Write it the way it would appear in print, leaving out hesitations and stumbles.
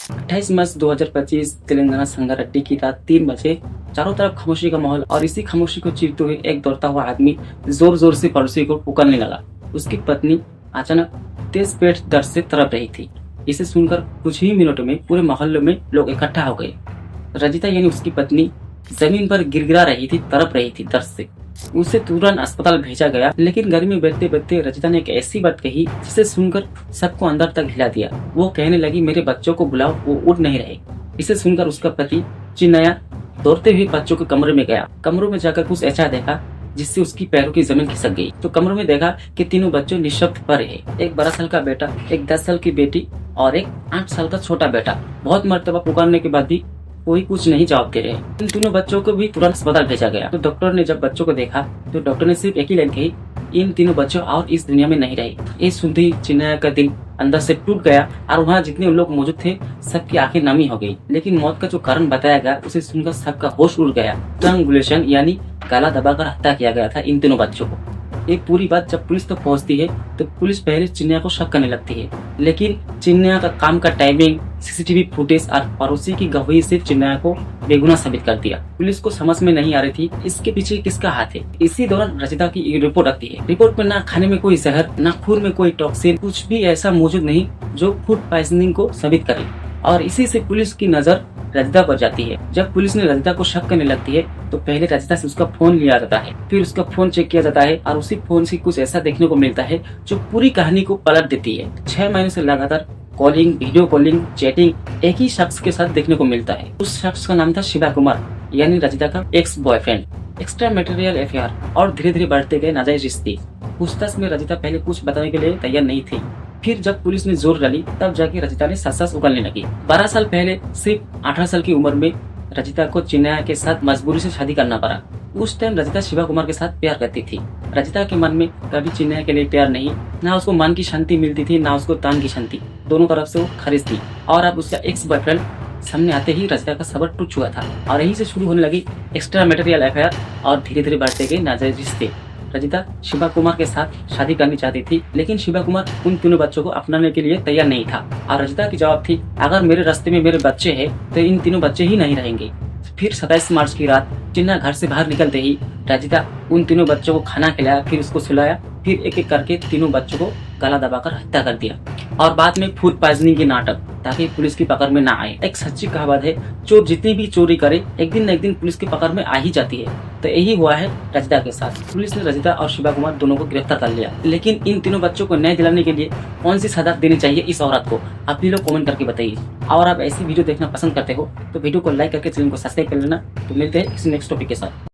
28 मार्च 2025 तेलंगाना संगारेड्डी की रात 3 बजे। चारों तरफ खामोशी का माहौल और इसी खामोशी को चीरते हुए एक दौड़ता हुआ आदमी जोर जोर से पड़ोसी को पुकारने लगा। उसकी पत्नी अचानक तेज पेट दर्द से तड़प रही थी। इसे सुनकर कुछ ही मिनटों में पूरे मोहल्ले में लोग इकट्ठा हो गए। रजिता यानी उसकी पत्नी जमीन पर गिड़गिड़ा रही थी, तड़प रही थी दर्द से। उसे तुरंत अस्पताल भेजा गया, लेकिन घर में बैठते बैठते रजिता ने एक ऐसी बात कही जिसे सुनकर सबको अंदर तक हिला दिया। वो कहने लगी, मेरे बच्चों को बुलाओ, वो उठ नहीं रहे। इसे सुनकर उसका पति चिन्नया दौड़ते हुए बच्चों के कमरे में गया। कमरों में जाकर कुछ ऐसा देखा जिससे उसकी पैरों की जमीन खिसक गई। तो कमरों में देखा कि तीनों बच्चे निःशब्द पड़े हैं। एक 12 साल का बेटा, एक 10 साल की बेटी और एक 8 साल का छोटा बेटा। बहुत मर्तबा पुकारने के बाद भी कोई कुछ नहीं जवाब दे रहे। इन तीनों बच्चों को भी तुरंत अस्पताल भेजा गया। तो डॉक्टर ने जब बच्चों को देखा तो डॉक्टर ने सिर्फ एक ही लाइन कही, इन तीनों बच्चों और इस दुनिया में नहीं रहे। ये सुनते ही चिन्नया का दिल अंदर से टूट गया और वहाँ जितने लोग मौजूद थे सबकी आंखें नमी हो गई। लेकिन मौत का जो कारण बताया गया उसे सुनकर सबका होश उड़ गया। स्ट्रैंगुलेशन यानी गला दबाकर हत्या किया गया था इन तीनों बच्चों को। ये पूरी बात जब पुलिस तक पहुंचती है तो पुलिस पहले चिन्नया को शक करने लगती है, लेकिन चिन्नया का काम का टाइमिंग, सीसीटीवी फुटेज और पड़ोसी की गवाही से चिन्नया को बेगुनाह साबित कर दिया। पुलिस को समझ में नहीं आ रही थी इसके पीछे किसका हाथ है। इसी दौरान रचिता की एक रिपोर्ट आती है। रिपोर्ट में ना खाने में कोई जहर, ना खून में कोई टॉक्सिन, कुछ भी ऐसा मौजूद नहीं जो फूड पॉइजनिंग को साबित करे। और इसी से पुलिस की नजर रजिता पर जाती है। जब पुलिस ने रजिता को शक करने लगती है तो पहले रजिता से उसका फोन लिया जाता है, फिर उसका फोन चेक किया जाता है और उसी फोन से कुछ ऐसा देखने को मिलता है जो पूरी कहानी को पलट देती है। 6 महीने से लगातार कॉलिंग, वीडियो कॉलिंग, चैटिंग एक ही शख्स के साथ देखने को मिलता है। उस शख्स का नाम था शिवा कुमार, यानी रजिता का ex boyfriend. Extra material affair और धीरे धीरे बढ़ते गए नाजायज रिश्ते। पूछताछ में रजिता पहले कुछ बताने के लिए तैयार नहीं थी, फिर जब पुलिस ने जोर डाली तब जाके रजिता ने सच उगलने लगी। 12 साल पहले सिर्फ 18 साल की उम्र में रजिता को चिन्नया के साथ मजबूरी से शादी करना पड़ा। उस टाइम रजिता शिवा कुमार के साथ प्यार करती थी। रजिता के मन में कभी चिन्नया के लिए प्यार नहीं, ना उसको मन की शांति मिलती थी, ना उसको तान की शांति। दोनों तरफ से वो खारिज थी। और अब उसका एक्स बॉयफ्रेंड सामने आते ही रजिता का सबर टूट चुका था और यहीं से शुरू होने लगी एक्स्ट्रा मटेरियल अफेयर और धीरे धीरे बढ़ते गए नाजायज रिश्ते। रजिता शिवा कुमार के साथ शादी करनी चाहती थी, लेकिन शिवा कुमार उन तीनों बच्चों को अपनाने के लिए तैयार नहीं था। और रजिता की जवाब थी, अगर मेरे रास्ते में मेरे बच्चे हैं तो इन तीनों बच्चे ही नहीं रहेंगे। फिर 27 मार्च की रात चिन्नया घर से बाहर निकलते ही रजिता उन तीनों बच्चों को खाना खिलाया, फिर उसको सुलाया, फिर एक एक करके तीनों बच्चों को गला दबाकर हत्या कर दिया। और बाद में फूड पॉइजनिंग के नाटक, ताकि पुलिस की पकड़ में ना आए। एक सच्ची कहावत है, चोर जितनी भी चोरी करे एक दिन न एक दिन पुलिस की पकड़ में आ ही जाती है। तो यही हुआ है रजिता के साथ। पुलिस ने रजिता और शिवा कुमार दोनों को गिरफ्तार कर लिया, लेकिन इन तीनों बच्चों को न्याय दिलाने के लिए कौन सी सजा देनी चाहिए इस औरत को, आप भी लोग कमेंट करके बताइए। और आप ऐसी वीडियो देखना पसंद करते हो तो वीडियो को लाइक करके चैनल को सब्सक्राइब कर लेना। तो मिलते हैं किसी नेक्स्ट टॉपिक के साथ।